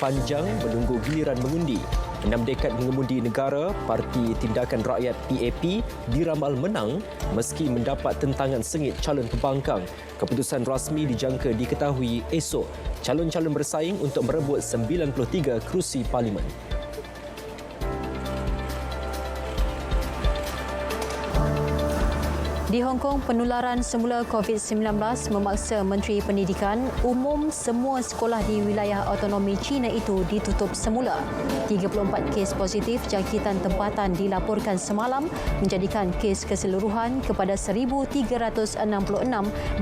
Panjang menunggu giliran mengundi. 6 dekad mengemudi negara, Parti Tindakan Rakyat PAP diramal menang meski mendapat tentangan sengit calon pembangkang. Keputusan rasmi dijangka diketahui esok. Calon-calon bersaing untuk merebut 93 kerusi parlimen. Di Hong Kong, penularan semula COVID-19 memaksa Menteri Pendidikan umum semua sekolah di wilayah autonomi China itu ditutup semula. 34 kes positif jangkitan tempatan dilaporkan semalam menjadikan kes keseluruhan kepada 1,366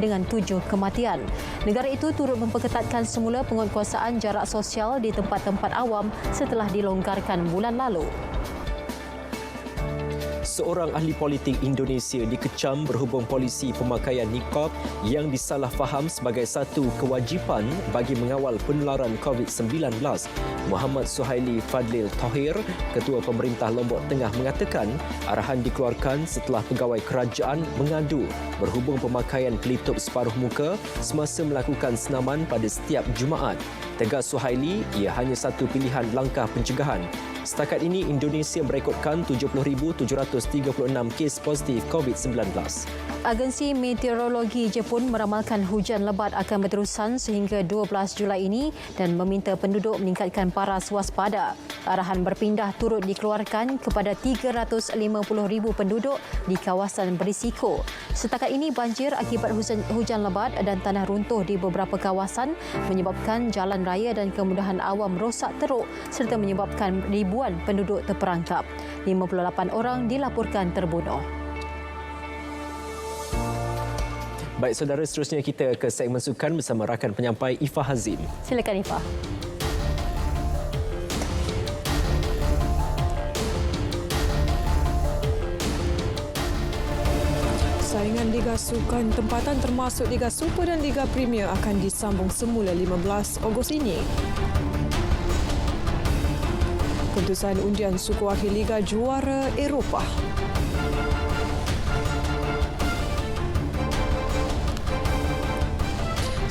dengan 7 kematian. Negara itu turut memperketatkan semula penguatkuasaan jarak sosial di tempat-tempat awam setelah dilonggarkan bulan lalu. Seorang ahli politik Indonesia dikecam berhubung polisi pemakaian niqab yang disalahfaham sebagai satu kewajipan bagi mengawal penularan COVID-19. Muhammad Suhaili Fadlil Tahir, Ketua Pemerintah Lombok Tengah mengatakan arahan dikeluarkan setelah pegawai kerajaan mengadu berhubung pemakaian pelitup separuh muka semasa melakukan senaman pada setiap Jumaat. Tegas Suhaili, ia hanya satu pilihan langkah pencegahan. Setakat ini, Indonesia merekodkan 70,736 kes positif COVID-19. Agensi Meteorologi Jepun meramalkan hujan lebat akan berterusan sehingga 12 Julai ini dan meminta penduduk meningkatkan paras waspada. Arahan berpindah turut dikeluarkan kepada 350,000 penduduk di kawasan berisiko. Setakat ini, banjir akibat hujan lebat dan tanah runtuh di beberapa kawasan menyebabkan jalan raya dan kemudahan awam rosak teruk serta menyebabkan ribuan penduduk terperangkap. 58 orang dilaporkan terbunuh. Baik saudara, seterusnya kita ke segmen sukan bersama rakan penyampai Ifah Hazim. Silakan Ifah. Saingan Liga Sukan Tempatan termasuk Liga Super dan Liga Premier akan disambung semula 15 Ogos ini. Keputusan undian suku akhir Liga Juara Eropah.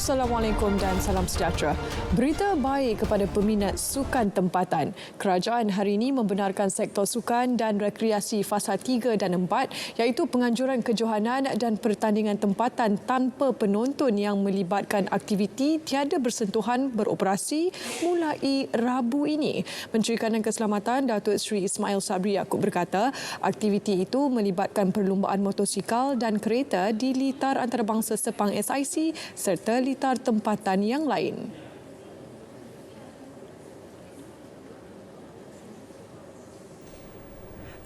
Assalamualaikum dan salam sejahtera. Berita baik kepada peminat sukan tempatan. Kerajaan hari ini membenarkan sektor sukan dan rekreasi fasa 3 dan 4 iaitu penganjuran kejohanan dan pertandingan tempatan tanpa penonton yang melibatkan aktiviti tiada bersentuhan beroperasi mulai Rabu ini. Menteri Kanan Keselamatan Datuk Seri Ismail Sabri Yaakob berkata aktiviti itu melibatkan perlumbaan motosikal dan kereta di litar antarabangsa Sepang SIC serta litar tempatan yang lain.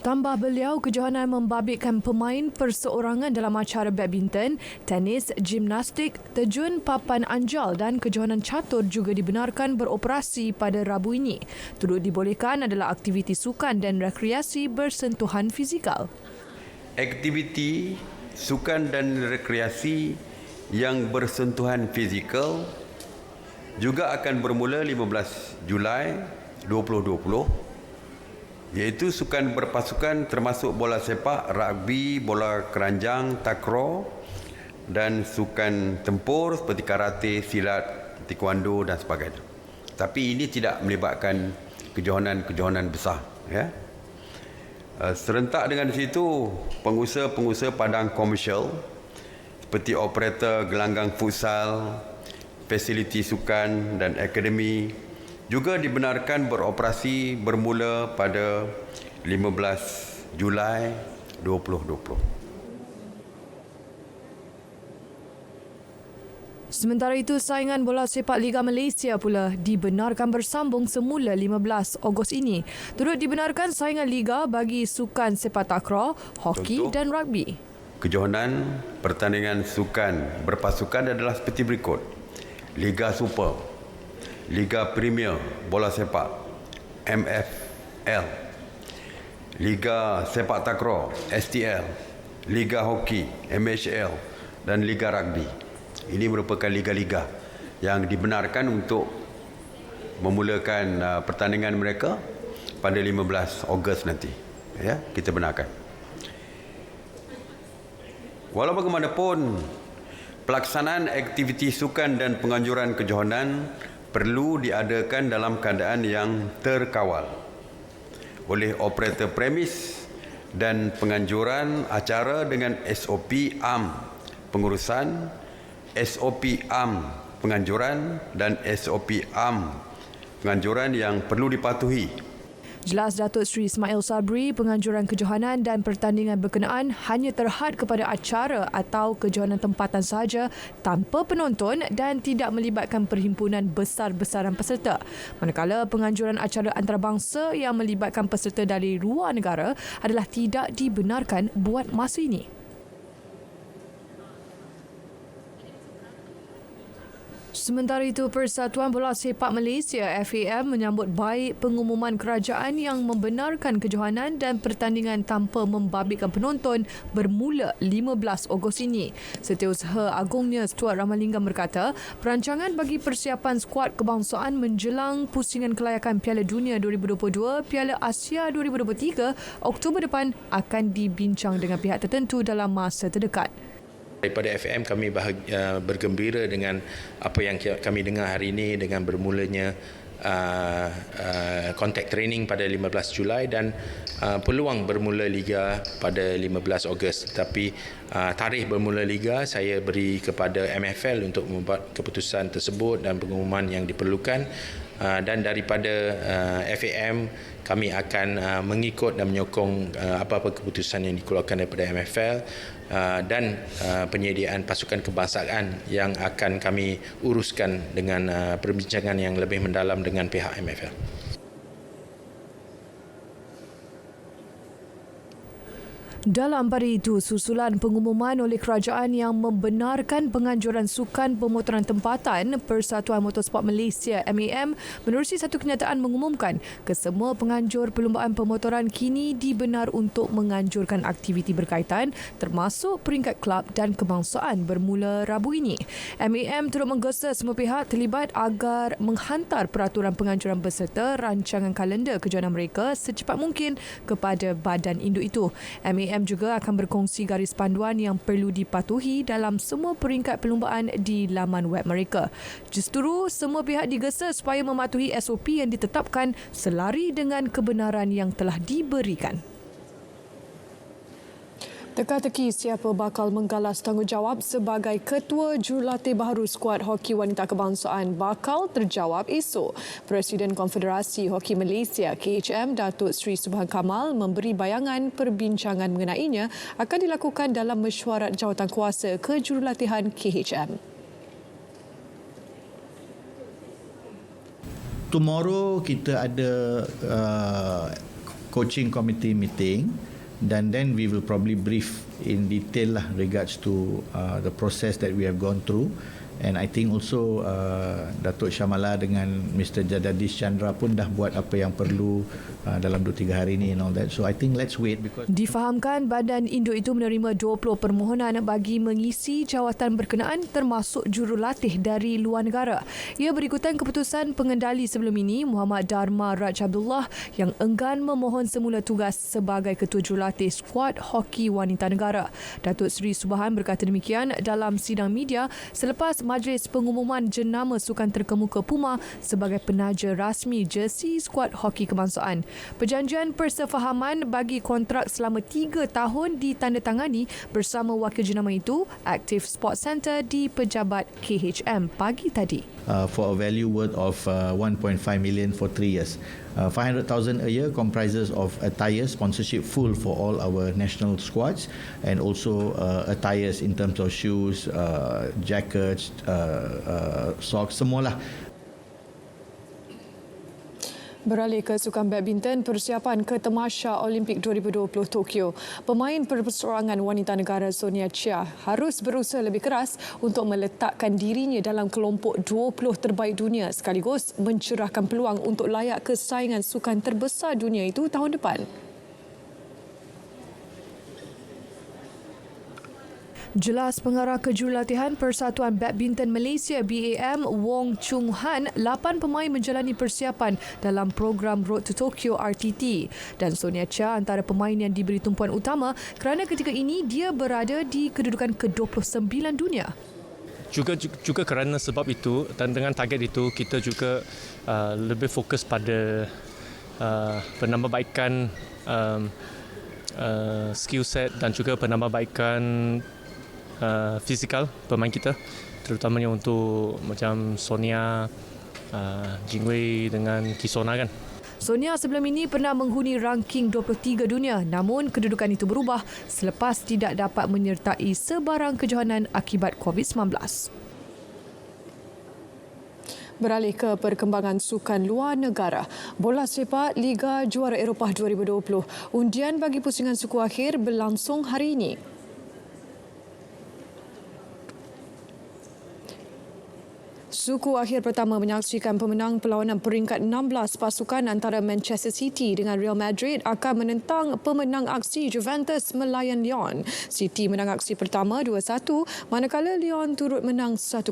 Tambah beliau, kejohanan membabitkan pemain perseorangan dalam acara badminton, tenis, gimnastik, terjun papan anjal dan kejohanan catur juga dibenarkan beroperasi pada Rabu ini. Turut dibolehkan adalah aktiviti sukan dan rekreasi bersentuhan fizikal. Aktiviti sukan dan rekreasi yang bersentuhan fizikal juga akan bermula 15 Julai 2020 iaitu sukan berpasukan termasuk bola sepak, rugby, bola keranjang, takraw dan sukan tempur seperti karate, silat, taekwondo dan sebagainya. Tapi ini tidak melibatkan kejohanan-kejohanan besar. Ya. Serentak dengan situ, pengusaha-pengusaha padang komersial seperti operator gelanggang futsal, fasiliti sukan dan akademi juga dibenarkan beroperasi bermula pada 15 Julai 2020. Sementara itu, saingan bola sepak Liga Malaysia pula dibenarkan bersambung semula 15 Ogos ini. Turut dibenarkan saingan Liga bagi sukan sepak takraw, hoki dan rugby. Kejohanan pertandingan sukan berpasukan adalah seperti berikut. Liga Super, Liga Premier bola sepak MFL, Liga Sepak Takraw STL, Liga Hoki MHL dan Liga Rugby. Ini merupakan liga-liga yang dibenarkan untuk memulakan pertandingan mereka pada 15 Ogos nanti. Ya, kita benarkan. Walau bagaimanapun, pelaksanaan aktiviti sukan dan penganjuran kejohanan perlu diadakan dalam keadaan yang terkawal oleh operator premis dan penganjuran acara dengan SOP am pengurusan, SOP am penganjuran dan SOP am penganjuran yang perlu dipatuhi. Jelas Datuk Seri Ismail Sabri, penganjuran kejohanan dan pertandingan berkenaan hanya terhad kepada acara atau kejohanan tempatan sahaja tanpa penonton dan tidak melibatkan perhimpunan besar-besaran peserta. Manakala penganjuran acara antarabangsa yang melibatkan peserta dari luar negara adalah tidak dibenarkan buat masa ini. Sementara itu, Persatuan Bola Sepak Malaysia FAM menyambut baik pengumuman kerajaan yang membenarkan kejohanan dan pertandingan tanpa membabitkan penonton bermula 15 Ogos ini. Setiausaha Agungnya Stuart Ramalingam berkata, perancangan bagi persiapan skuad kebangsaan menjelang pusingan kelayakan Piala Dunia 2022, Piala Asia 2023 Oktober depan akan dibincang dengan pihak tertentu dalam masa terdekat. Daripada FM kami bergembira dengan apa yang kami dengar hari ini dengan bermulanya contact training pada 15 Julai dan peluang bermula Liga pada 15 Ogos. Tapi tarikh bermula Liga saya beri kepada MFL untuk membuat keputusan tersebut dan pengumuman yang diperlukan. Dan daripada FAM kami akan mengikut dan menyokong apa-apa keputusan yang dikeluarkan daripada MFL dan penyediaan pasukan kebangsaan yang akan kami uruskan dengan perbincangan yang lebih mendalam dengan pihak MFL. Dalam pada itu, susulan pengumuman oleh kerajaan yang membenarkan penganjuran sukan pemotoran tempatan, Persatuan Motorsport Malaysia MAM menerusi satu kenyataan mengumumkan kesemua penganjur perlumbaan pemotoran kini dibenar untuk menganjurkan aktiviti berkaitan termasuk peringkat kelab dan kebangsaan bermula Rabu ini. MAM turut menggesa semua pihak terlibat agar menghantar peraturan penganjuran beserta rancangan kalender kejohanan mereka secepat mungkin kepada badan induk itu. MAM juga akan berkongsi garis panduan yang perlu dipatuhi dalam semua peringkat perlumbaan di laman web mereka. Justru, semua pihak digesa supaya mematuhi SOP yang ditetapkan selari dengan kebenaran yang telah diberikan. Teka-teki siapa bakal menggalas tanggungjawab sebagai Ketua Jurulatih Baharu Skuad Hoki Wanita Kebangsaan bakal terjawab esok. Presiden Konfederasi Hoki Malaysia KHM Datuk Seri Subhan Kamal memberi bayangan perbincangan mengenainya akan dilakukan dalam mesyuarat jawatankuasa kejurulatihan KHM. Tomorrow kita ada coaching committee meeting. Dan then we will probably brief in detail lah regards to the process that we have gone through. And I think also Datuk Syamala dengan Mr. Jadadis Chandra pun dah buat apa yang perlu dalam 2-3 hari ini and all that. So I think let's wait because difahamkan badan induk itu menerima 20 permohonan bagi mengisi jawatan berkenaan termasuk jurulatih dari luar negara. Ia berikutan keputusan pengendali sebelum ini Muhammad Dharma Raj Abdullah yang enggan memohon semula tugas sebagai Ketua Jurulatih Skuad Hoki Wanita Negara. Datuk Seri Subhan berkata demikian dalam sidang media selepas Majlis Pengumuman Jenama Sukan Terkemuka Puma sebagai penaja rasmi jersey skuad hoki kebangsaan. Perjanjian persefahaman bagi kontrak selama 3 tahun ditandatangani bersama wakil jenama itu, Active Sports Centre di pejabat KHM pagi tadi. For a value worth of 1.5 million for 3 years. 500,000 a year comprises of attire sponsorship full for all our national squads and also attires in terms of shoes, jackets, socks, semualah. Beralih ke sukan badminton, persiapan ke Tamasya Olimpik 2020 Tokyo. Pemain perseorangan wanita negara Sonia Chia harus berusaha lebih keras untuk meletakkan dirinya dalam kelompok 20 terbaik dunia sekaligus mencerahkan peluang untuk layak ke saingan sukan terbesar dunia itu tahun depan. Jelas pengarah kejurulatihan Persatuan Badminton Malaysia BAM Wong Chung Han, 8 pemain menjalani persiapan dalam program Road to Tokyo RTT dan Sonia Chia antara pemain yang diberi tumpuan utama kerana ketika ini dia berada di kedudukan ke-29 dunia. juga kerana sebab itu dan dengan target itu kita juga lebih fokus pada penambahbaikan skill set dan juga penambahbaikan fizikal pemain kita, terutamanya untuk macam Sonia, Jingwei dengan Kisona kan. Sonia sebelum ini pernah menghuni ranking 23 dunia, namun kedudukan itu berubah selepas tidak dapat menyertai sebarang kejohanan akibat COVID-19. Beralih ke perkembangan sukan luar negara, bola sepak Liga Juara Eropah 2020. Undian bagi pusingan suku akhir berlangsung hari ini. Suku akhir pertama menyaksikan pemenang perlawanan peringkat 16 pasukan antara Manchester City dengan Real Madrid akan menentang pemenang aksi Juventus melayan Lyon. City menang aksi pertama 2-1, manakala Lyon turut menang 1-0.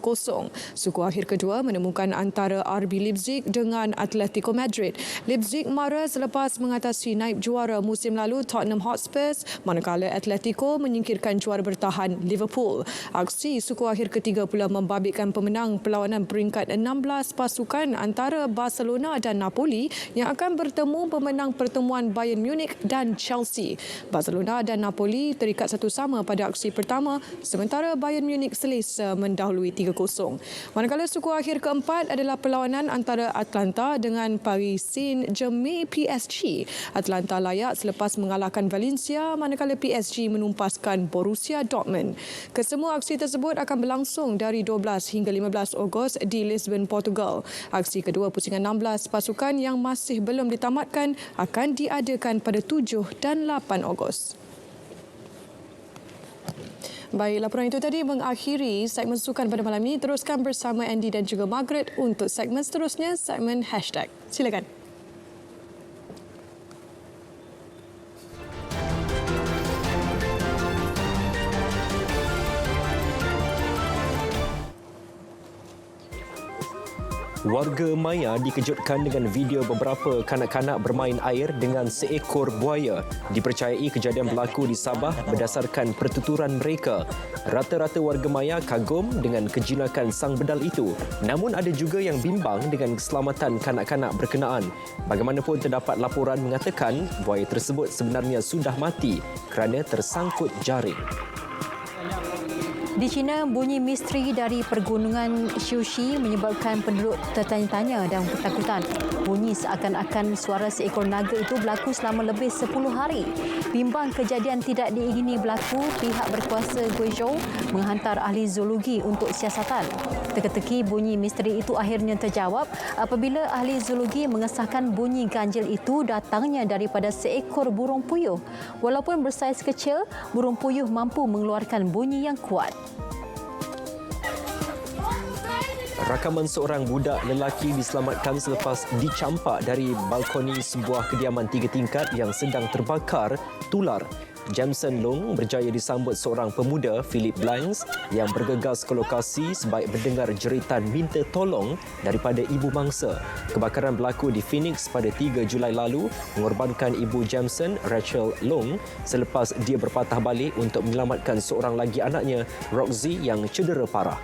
Suku akhir kedua menemukan antara RB Leipzig dengan Atletico Madrid. Leipzig mara selepas mengatasi naib juara musim lalu Tottenham Hotspur, manakala Atletico menyingkirkan juara bertahan Liverpool. Aksi suku akhir ketiga pula membabitkan pemenang perlawanan peringkat 16 pasukan antara Barcelona dan Napoli yang akan bertemu pemenang pertemuan Bayern Munich dan Chelsea. Barcelona dan Napoli terikat satu sama pada aksi pertama, sementara Bayern Munich selesa mendahului 3-0. Manakala suku akhir keempat adalah perlawanan antara Atlanta dengan Paris Saint-Germain PSG. Atlanta layak selepas mengalahkan Valencia, manakala PSG menumpaskan Borussia Dortmund. Kesemua aksi tersebut akan berlangsung dari 12 hingga 15 Ogos di Lisbon, Portugal. Aksi kedua pusingan 16 pasukan yang masih belum ditamatkan akan diadakan pada 7 dan 8 Ogos. Baik, laporan itu tadi mengakhiri segmen sukan pada malam ini. Teruskan bersama Andy dan juga Margaret untuk segmen seterusnya, segmen Hashtag. Silakan. Warga Maya dikejutkan dengan video beberapa kanak-kanak bermain air dengan seekor buaya. Dipercayai kejadian berlaku di Sabah berdasarkan pertuturan mereka. Rata-rata warga Maya kagum dengan kejinakan sang bedal itu. Namun ada juga yang bimbang dengan keselamatan kanak-kanak berkenaan. Bagaimanapun terdapat laporan mengatakan buaya tersebut sebenarnya sudah mati kerana tersangkut jaring. Di China, bunyi misteri dari pergunungan Xiuxi menyebabkan penduduk tertanya-tanya dan ketakutan. Bunyi seakan-akan suara seekor naga itu berlaku selama lebih 10 hari. Bimbang kejadian tidak diingini berlaku, pihak berkuasa Guizhou menghantar ahli zoologi untuk siasatan. Teka-teki bunyi misteri itu akhirnya terjawab apabila ahli zoologi mengesahkan bunyi ganjil itu datangnya daripada seekor burung puyuh. Walaupun bersaiz kecil, burung puyuh mampu mengeluarkan bunyi yang kuat. Rakaman seorang budak lelaki diselamatkan selepas dicampak dari balkoni sebuah kediaman 3 tingkat yang sedang terbakar tular. Jameson Long berjaya disambut seorang pemuda, Philip Blanks, yang bergegas ke lokasi sebaik mendengar jeritan minta tolong daripada ibu mangsa. Kebakaran berlaku di Phoenix pada 3 Julai lalu, mengorbankan ibu Jameson, Rachel Long, selepas dia berpatah balik untuk menyelamatkan seorang lagi anaknya, Roxy, yang cedera parah.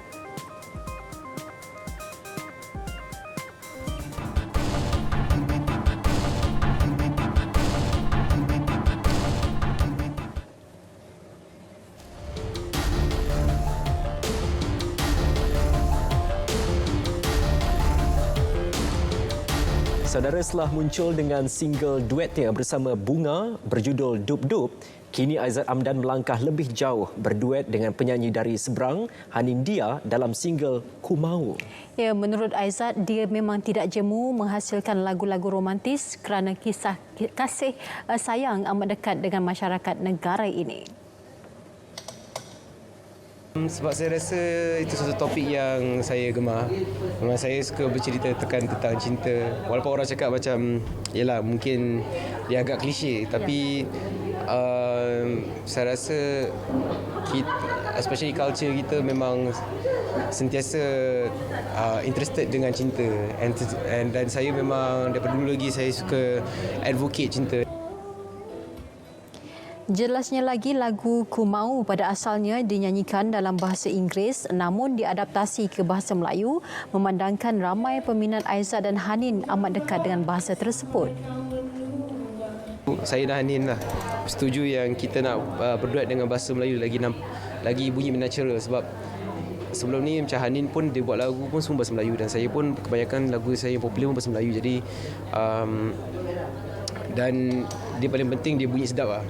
Saudara, setelah muncul dengan single duetnya bersama Bunga berjudul Dup Dup, kini Aizat Amdan melangkah lebih jauh berduet dengan penyanyi dari seberang, Hanindia, dalam single Ku Mau. Ya, menurut Aizat, dia memang tidak jemu menghasilkan lagu-lagu romantis kerana kisah kasih sayang amat dekat dengan masyarakat negara ini. Sebab saya rasa itu satu topik yang saya gemar. Memang saya suka bercerita tentang cinta. Walaupun orang cakap macam, yelah mungkin dia agak klise, tapi saya rasa kita, especially culture kita memang sentiasa interested dengan cinta. Dan saya memang daripada dulu lagi saya suka advocate cinta. Jelasnya lagi, lagu Ku Mau pada asalnya dinyanyikan dalam bahasa Inggeris namun diadaptasi ke bahasa Melayu, memandangkan ramai peminat Aizat dan Hanin amat dekat dengan bahasa tersebut. Saya dan Hanin lah setuju yang kita nak berduet dengan bahasa Melayu lagi bunyi natural, sebab sebelum ni macam Hanin pun dia buat lagu pun semua bahasa Melayu dan saya pun kebanyakan lagu saya yang popular pun bahasa Melayu, jadi dan dia paling penting dia bunyi sedap lah.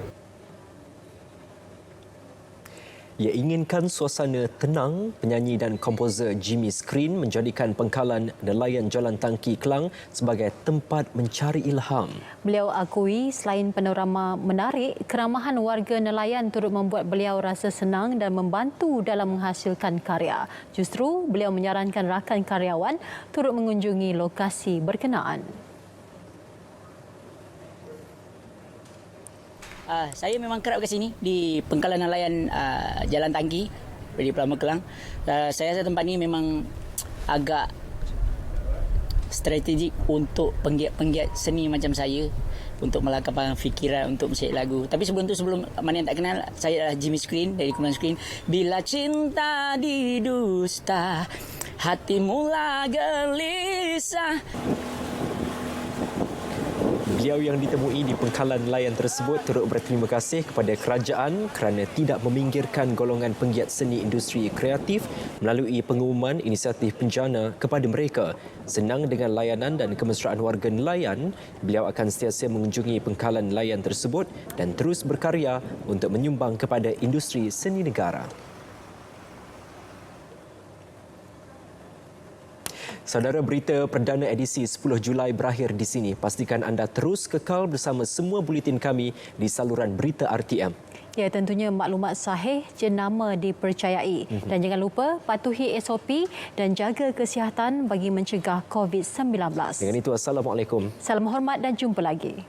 Ia inginkan suasana tenang. Penyanyi dan komposer Jimmy Screen menjadikan pengkalan nelayan Jalan Tangki Klang sebagai tempat mencari ilham. Beliau akui selain panorama menarik, keramahan warga nelayan turut membuat beliau rasa senang dan membantu dalam menghasilkan karya. Justru beliau menyarankan rakan karyawan turut mengunjungi lokasi berkenaan. Saya memang kerap ke sini di pengkalan nelayan Jalan Tangki di Pulau Kelang. Saya rasa tempat ini memang agak strategik untuk penggiat-penggiat seni macam saya untuk melangkapkan fikiran untuk mencari lagu. Tapi sebelum mana yang tak kenal, saya adalah Jimmy Screen dari Kumpulan Screen. Bila cinta didusta, hati mula gelisah. Beliau yang ditemui di pengkalan nelayan tersebut turut berterima kasih kepada kerajaan kerana tidak meminggirkan golongan penggiat seni industri kreatif melalui pengumuman inisiatif penjana kepada mereka. Senang dengan layanan dan kemesraan warga nelayan, beliau akan sentiasa mengunjungi pengkalan nelayan tersebut dan terus berkarya untuk menyumbang kepada industri seni negara. Saudara, berita perdana edisi 10 Julai berakhir di sini. Pastikan anda terus kekal bersama semua buletin kami di saluran berita RTM. Ya, tentunya maklumat sahih jenama dipercayai. Dan jangan lupa patuhi SOP dan jaga kesihatan bagi mencegah COVID-19. Dengan itu, Assalamualaikum. Salam hormat dan jumpa lagi.